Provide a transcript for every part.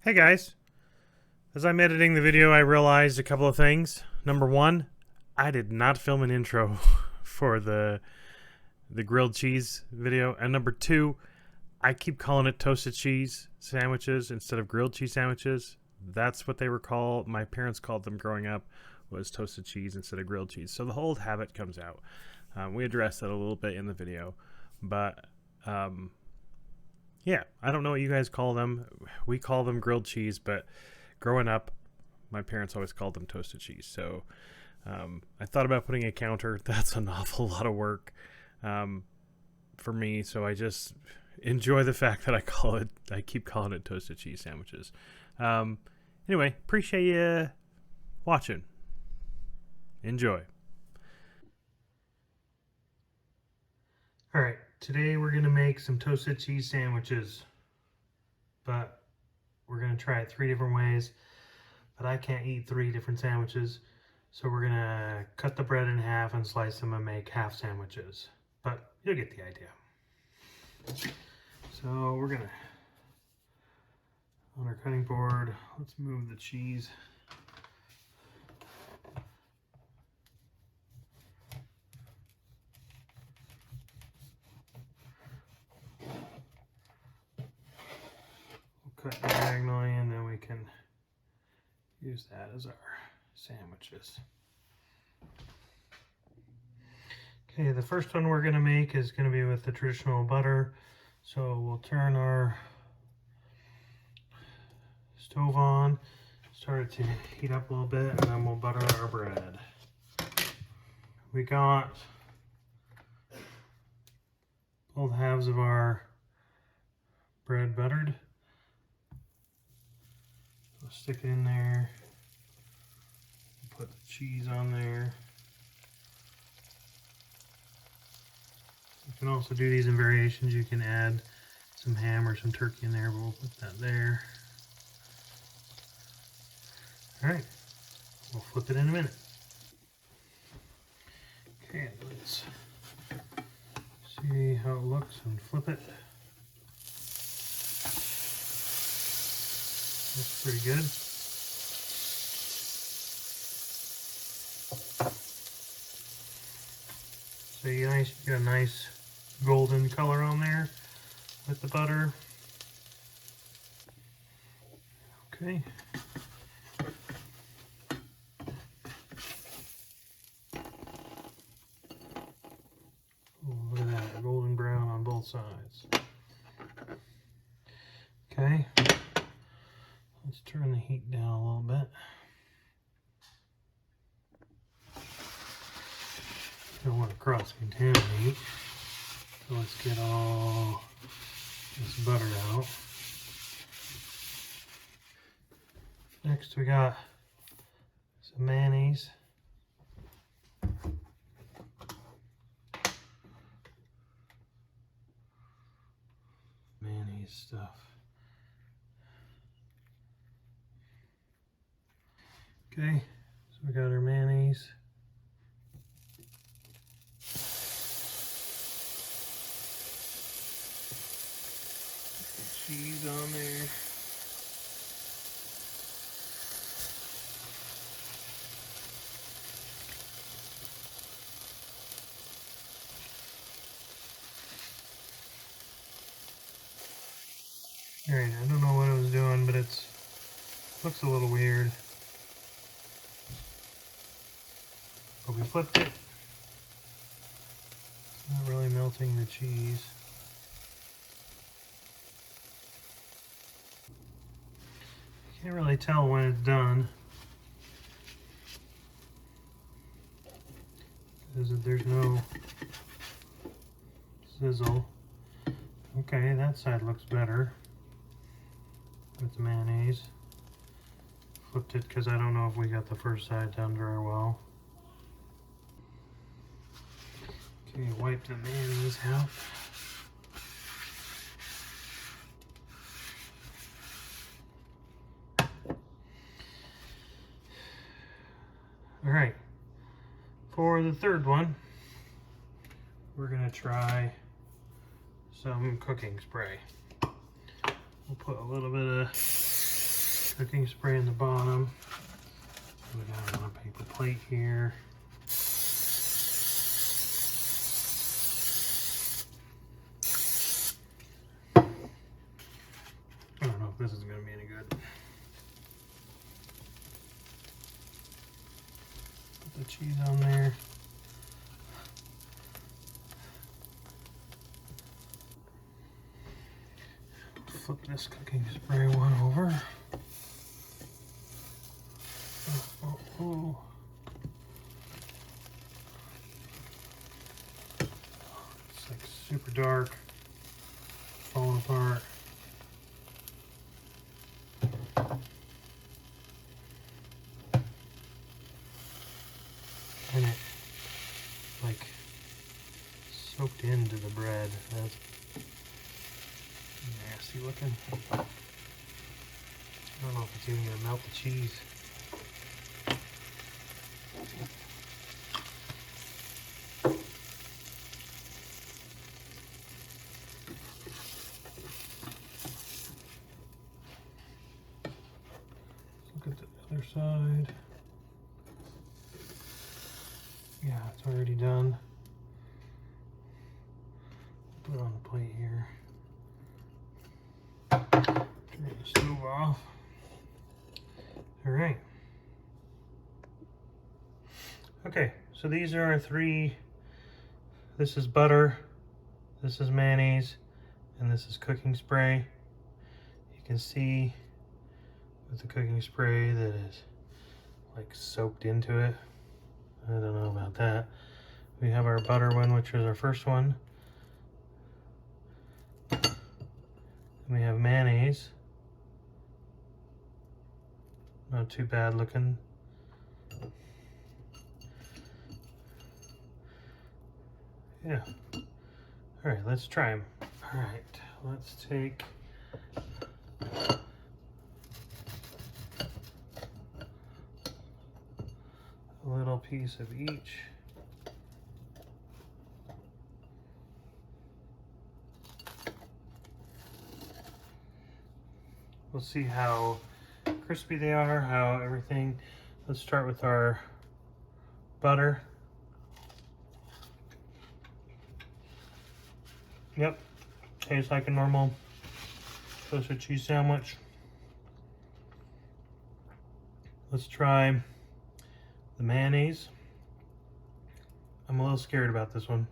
Hey guys, as I'm editing the video, I realized a couple of things. Number one, I did not film an intro for the grilled cheese video, and number two, I keep calling it toasted cheese sandwiches instead of grilled cheese sandwiches. That's what they were called. My parents called them growing up, was toasted cheese instead of grilled cheese. So the whole habit comes out. We addressed that a little bit in the video, but yeah, I don't know what you guys call them. We call them grilled cheese, but growing up, my parents always called them toasted cheese. So I thought about putting a counter. That's an awful lot of work for me. So I just enjoy the fact that I keep calling it toasted cheese sandwiches. Anyway, appreciate you watching. Enjoy. All right, today we're gonna make some toasted cheese sandwiches, but we're gonna try it 3 different ways. But I can't eat 3 different sandwiches, so we're gonna cut the bread in half and slice them and make half sandwiches. But you'll get the idea. So we're gonna, on our cutting board, let's move the cheese. We'll cut diagonally and then we can use that as our sandwiches. Okay, the first one we're gonna make is gonna be with the traditional butter. So we'll turn our stove on, start it to heat up a little bit, and then we'll butter our bread. We got both halves of our bread buttered. We'll stick it in there, put the cheese on there. You can also do these in variations. You can add some ham or some turkey in there, but we'll put that there. All right, we'll flip it in a minute. Okay, let's see how it looks and flip it. Looks pretty good. So you got a nice golden color on there with the butter. Okay. Oh, look at that, golden brown on both sides. Okay. Let's turn the heat down a little bit. Don't want to cross-contaminate. So let's get all this butter out. Next we got some mayonnaise. Mayonnaise stuff. Okay, so we got our mayonnaise. Cheese on there. Alright, I don't know what I was doing, but looks a little weird. But we flipped it. It's not really melting the cheese. Can't really tell when it's done. There's no sizzle. Okay, that side looks better with the mayonnaise. Flipped it because I don't know if we got the first side done very well. Okay, wipe the mayonnaise out. All right, for the third one, we're gonna try some cooking spray. We'll put a little bit of cooking spray in the bottom. We got it on a paper plate here. I don't know if this is going to be any good. Put the cheese on there. Flip this cooking spray one over. Oh. It's like super dark, falling apart. And it like soaked into the bread. That's nasty looking. I don't know if it's even gonna melt the cheese. Look at the other side. Yeah, it's already done. Put it on the plate here. Turn the stove off. All right. Okay, so these are our three. This is butter, this is mayonnaise, and this is cooking spray. You can see with the cooking spray that is like soaked into it. I don't know about that. We have our butter one, which is our first one. And we have mayonnaise. Not too bad looking. Yeah. All right, let's try them. All right, let's take a little piece of each. We'll see how crispy they are, how everything. Let's start with our butter. Yep, tastes like a normal toasted cheese sandwich. Let's try the mayonnaise. I'm a little scared about this one.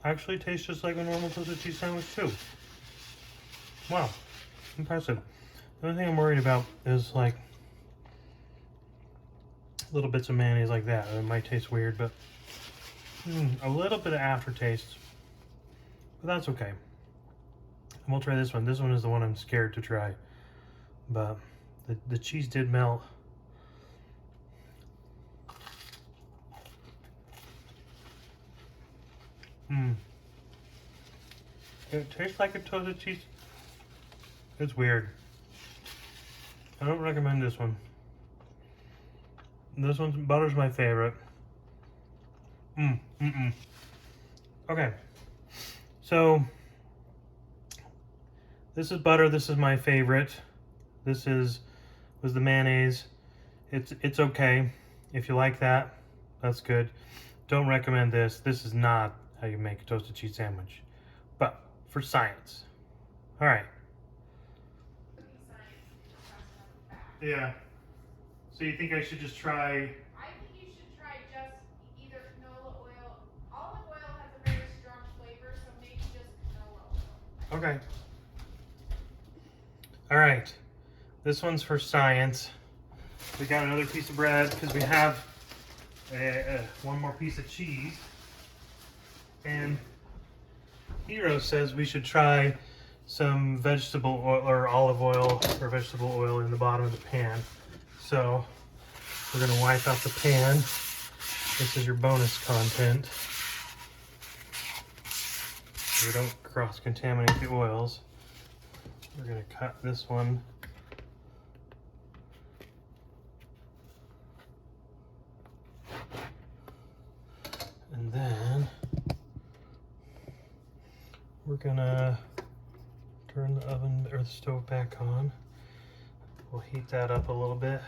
Actually tastes just like a normal toasted cheese sandwich too. Wow, impressive. The only thing I'm worried about is like little bits of mayonnaise like that. It might taste weird, but a little bit of aftertaste. But that's okay. And we'll try this one. This one is the one I'm scared to try. But the cheese did melt. It tastes like a toasted cheese. It's weird. I don't recommend this one. This one's butter's my favorite. Okay. So this is butter. This is my favorite. This was the mayonnaise. It's okay. If you like that, that's good. Don't recommend this. This is not how you make a toasted cheese sandwich. But for science. All right. Yeah. So you think I should just try? I think you should try just either canola oil. Olive oil has a very strong flavor, so maybe just canola oil. Okay. All right. This one's for science. We got another piece of bread because we have one more piece of cheese. And Hero says we should try some vegetable oil or olive oil or vegetable oil in the bottom of the pan. So we're going to wipe out the pan. This is your bonus content. So we don't cross-contaminate the oils. We're going to cut this one. And then we're going to turn the oven or the stove back on. We'll heat that up a little bit.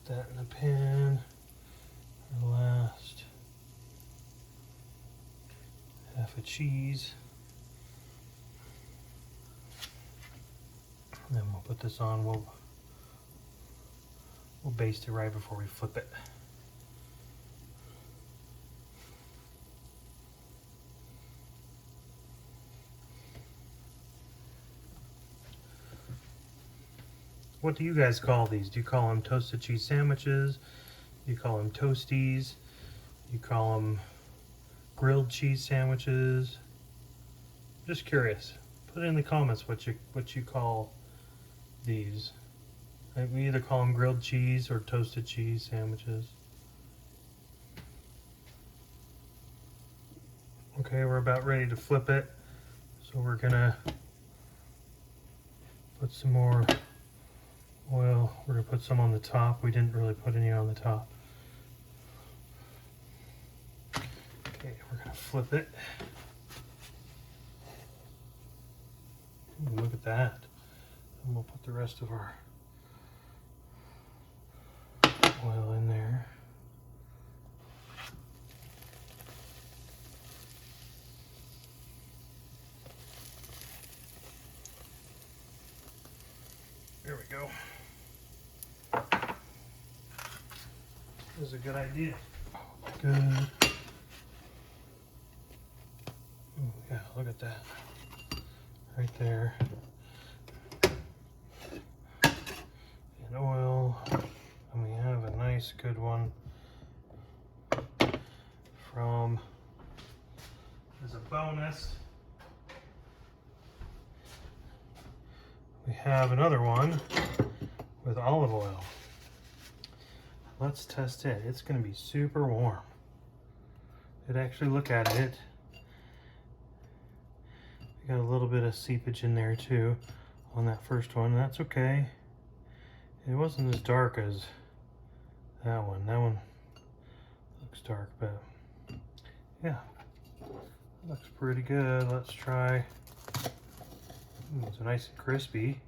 That in the pan. Our last half a cheese. And then we'll put this on. We'll baste it right before we flip it. What do you guys call these? Do you call them toasted cheese sandwiches? Do you call them toasties? Do you call them grilled cheese sandwiches? Just curious. Put it in the comments what you call these. We either call them grilled cheese or toasted cheese sandwiches. Okay, we're about ready to flip it. So we're gonna put some more oil. We're going to put some on the top. We didn't really put any on the top. Okay, we're going to flip it. Ooh, look at that. And we'll put the rest of our oil in there. There we go. This is a good idea. Good. Ooh, yeah, look at that. Right there. And oil. And we have a nice good one from, as a bonus, we have another one with olive oil. Let's test it. It's going to be super warm. Did actually look at it. We got a little bit of seepage in there too on that first one. That's okay. It wasn't as dark as that one. That one looks dark, but yeah, looks pretty good. Let's try. Ooh, it's nice and crispy.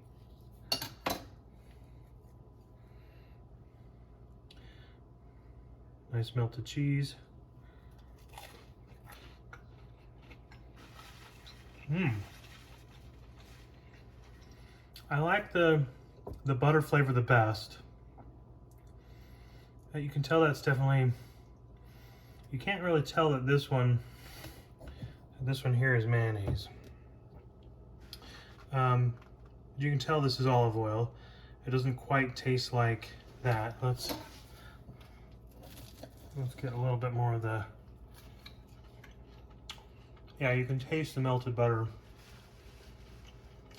Nice melted cheese. I like the butter flavor the best. You can tell that's definitely, you can't really tell that this one here is mayonnaise. You can tell this is olive oil. It doesn't quite taste like that. Let's get a little bit more of the, yeah, you can taste the melted butter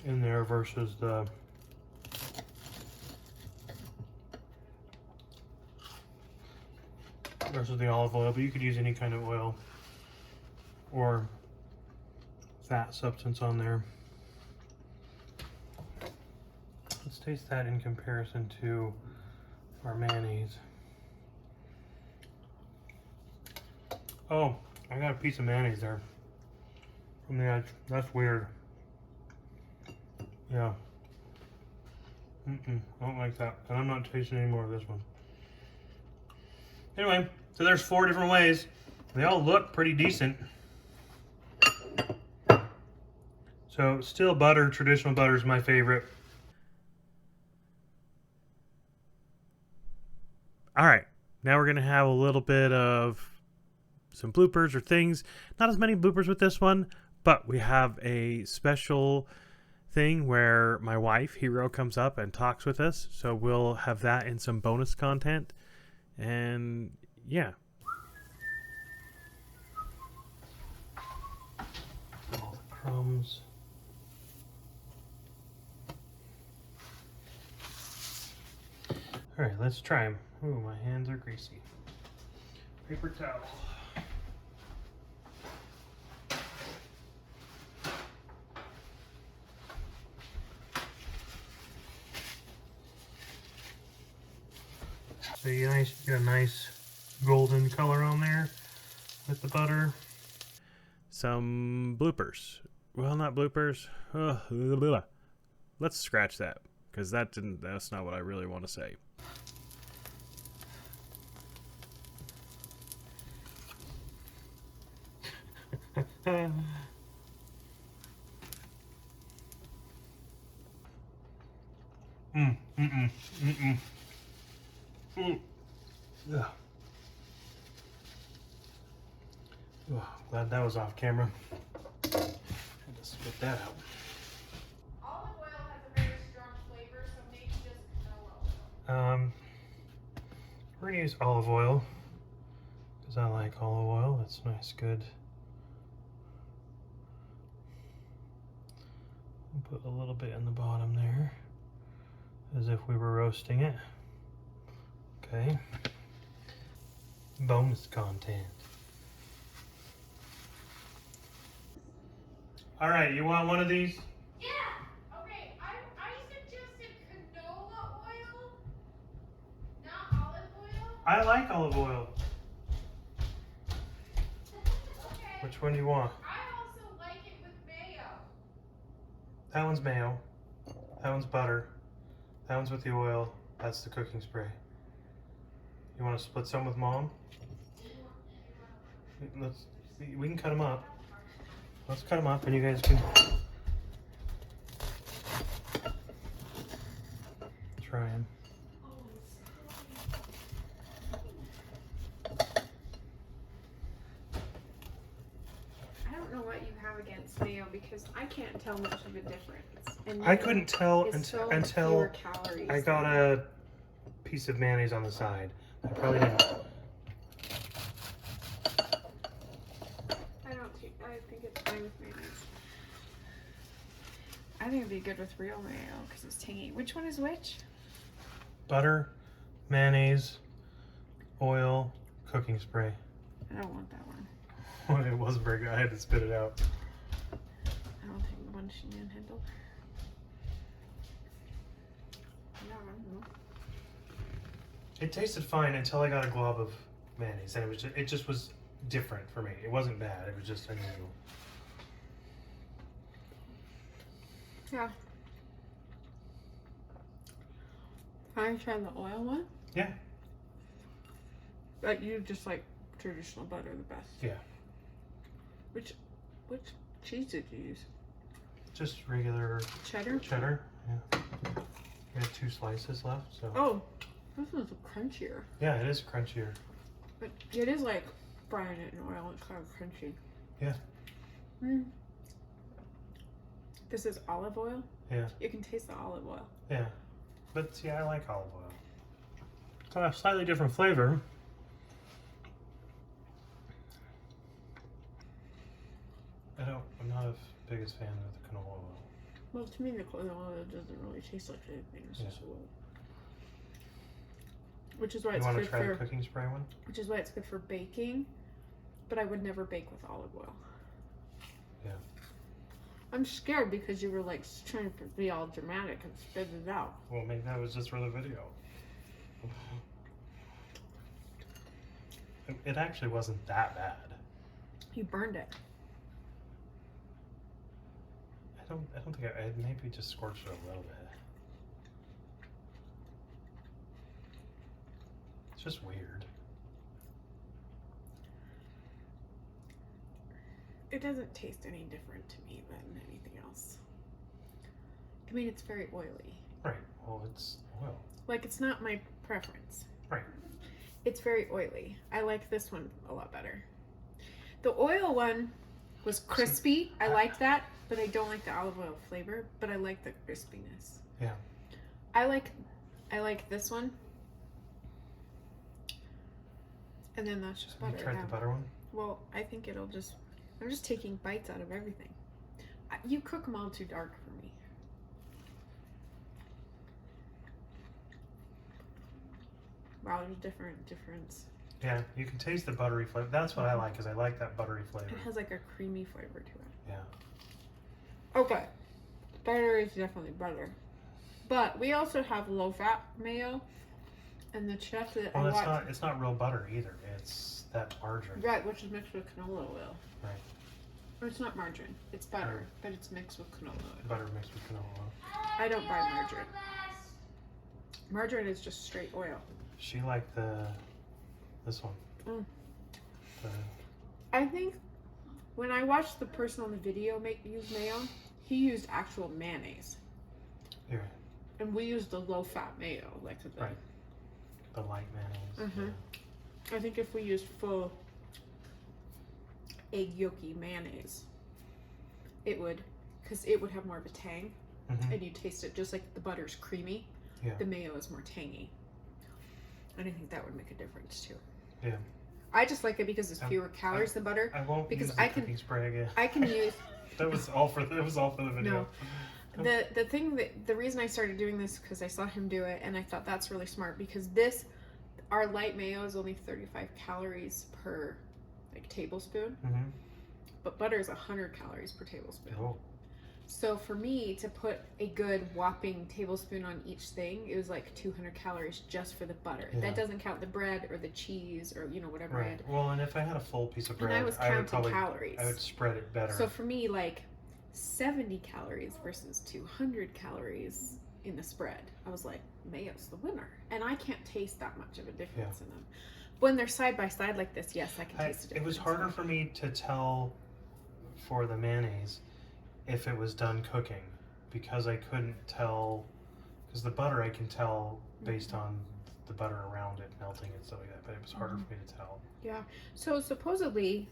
in there versus the olive oil, but you could use any kind of oil or fat substance on there. Let's taste that in comparison to our mayonnaise. Oh, I got a piece of mayonnaise there from the edge. That's weird. Yeah. I don't like that. And I'm not tasting any more of this one. Anyway, so there's 4 different ways. They all look pretty decent. So still butter, traditional butter is my favorite. All right, now we're gonna have a little bit of some bloopers or things. Not as many bloopers with this one, but we have a special thing where my wife, Hero, comes up and talks with us. So we'll have that in some bonus content. And yeah. All the crumbs. All right, let's try them. Ooh, my hands are greasy. Paper towel. So you get a nice golden color on there with the butter. Some bloopers. Well, not bloopers. Let's scratch that because that's not what I really want to say. Ugh. Oh, glad that was off camera. Had to spit that out. Olive oil has a very strong flavor, so maybe just canola oil. We're gonna use olive oil because I like olive oil. It's nice, good. Put a little bit in the bottom there, as if we were roasting it. Okay. Bonus content. All right, you want one of these? Yeah. Okay. I suggested canola oil, not olive oil. I like olive oil. Okay. Which one do you want? I also like it with mayo. That one's mayo. That one's butter. That one's with the oil. That's the cooking spray. You want to split some with Mom? We can cut them up. Let's cut them up and you guys can try them. I don't know what you have against mayo because I can't tell much of a difference. And I couldn't tell it's so until fewer calories I got than- a piece of mayonnaise on the side. I probably didn't. I think it's fine with mayonnaise. I think it'd be good with real mayo because it's tangy. Which one is which? Butter, mayonnaise, oil, cooking spray. I don't want that one. Well, it wasn't very good. I had to spit it out. I don't think one should manhandle. Yeah, I don't know. It tasted fine until I got a glob of mayonnaise, and it just was different for me. It wasn't bad. It was just unusual. Yeah. Can I try the oil one? Yeah. But you just like traditional butter the best. Yeah. Which cheese did you use? Just regular Cheddar? cheddar. Yeah. We have 2 slices left, so. Oh, this one's crunchier. Yeah, it is crunchier. But it is like frying it in oil. It's kind of crunchy. Yeah. Mm. This is olive oil. Yeah. You can taste the olive oil. Yeah. But see, I like olive oil. It's got a slightly different flavor. I'm not a biggest fan of the canola oil. Well, to me, the canola oil doesn't really taste like anything. It's just oil. Which is why You it's want to good try for. the cooking spray one? Which is why it's good for baking, but I would never bake with olive oil. Yeah. I'm scared because you were like trying to be all dramatic and spit it out. Well, maybe that was just for the video. It actually wasn't that bad. You burned it. I don't think I maybe just scorched it a little bit. It's just weird. It doesn't taste any different to me than anything else. I mean, it's very oily. Right. Well, it's oil. Like, it's not my preference. Right. It's very oily. I like this one a lot better. The oil one was crispy. I like that, but I don't like the olive oil flavor, but I like the crispiness. Yeah. I like this one. And then that's just Have butter. you tried the butter one? Well, I think it'll just... I'm just taking bites out of everything. You cook them all too dark for me. Wow, there's difference. Yeah, you can taste the buttery flavor. That's what I like, because I like that buttery flavor. It has like a creamy flavor to it. Yeah. Okay. Butter is definitely better. But we also have low-fat mayo. And the chef that Well, I watched... it's not real butter either. It's that margarine. Right, which is mixed with canola oil. Right. Or it's not margarine. It's butter, Right. but it's mixed with canola oil. Butter mixed with canola oil. I don't buy margarine. Margarine is just straight oil. She liked this one. Mm. The, I think when I watched the person on the video use mayo, he used actual mayonnaise. here, And we used the low-fat mayo. Like the, right. The light mayonnaise. Mhm. I think if we used full egg yolky mayonnaise, it would, because it would have more of a tang. Mm-hmm. And you taste it just like the butter's creamy. Yeah. The mayo is more tangy. And I think that would make a difference too. Yeah. I just like it because it's fewer calories than butter. I won't Because use the I can- cooking spray again. I can use That was all for the video. the thing that the reason I started doing this because I saw him do it and I thought that's really smart because our light mayo is only 35 calories per like tablespoon, Mm-hmm. but butter is 100 calories per tablespoon. Oh. So for me to put a good whopping tablespoon on each thing, it was like 200 calories just for the butter. Yeah. That doesn't count the bread or the cheese or whatever I Right. had. Well, and if I had a full piece of bread, And I was would counting probably calories. I would spread it better. So for me, like 70 calories versus 200 calories in the spread, I was like, mayo's the winner. And I can't taste that much of a difference in them. When they're side by side like this, yes, I can taste the It difference. was harder for me to tell for the mayonnaise if it was done cooking because I couldn't tell, because the butter I can tell based on the butter around it melting and stuff like that, but it was harder for me to tell. Yeah. So supposedly,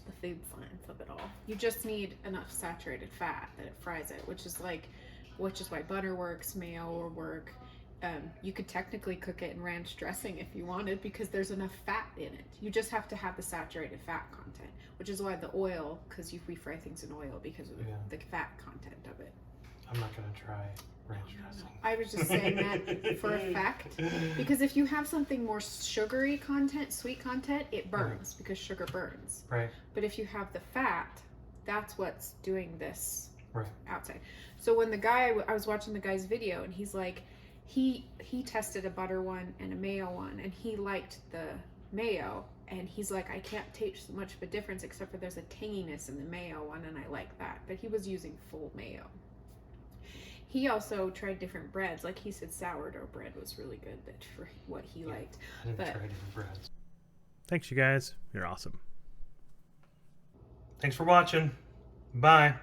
the food science of it all, you just need enough saturated fat that it fries it, which is why butter works, mayo will work. You could technically cook it in ranch dressing if you wanted because there's enough fat in it. You just have to have the saturated fat content, which is why the oil, because we fry things in oil because of the fat content of it. I'm not going to try ranch dressing. I was just saying that for a fact because if you have something more sugary content, sweet content, it burns because sugar burns. Right. But if you have the fat, that's what's doing this Right. outside. So when I was watching the guy's video and he's like, he tested a butter one and a mayo one and he liked the mayo and he's like, I can't taste much of a difference except for there's a tanginess in the mayo one and I like that. But he was using full mayo. He also tried different breads. Like he said sourdough bread was really good for what he liked. I didn't But- try different breads. Thanks, you guys. You're awesome. Thanks for watching. Bye.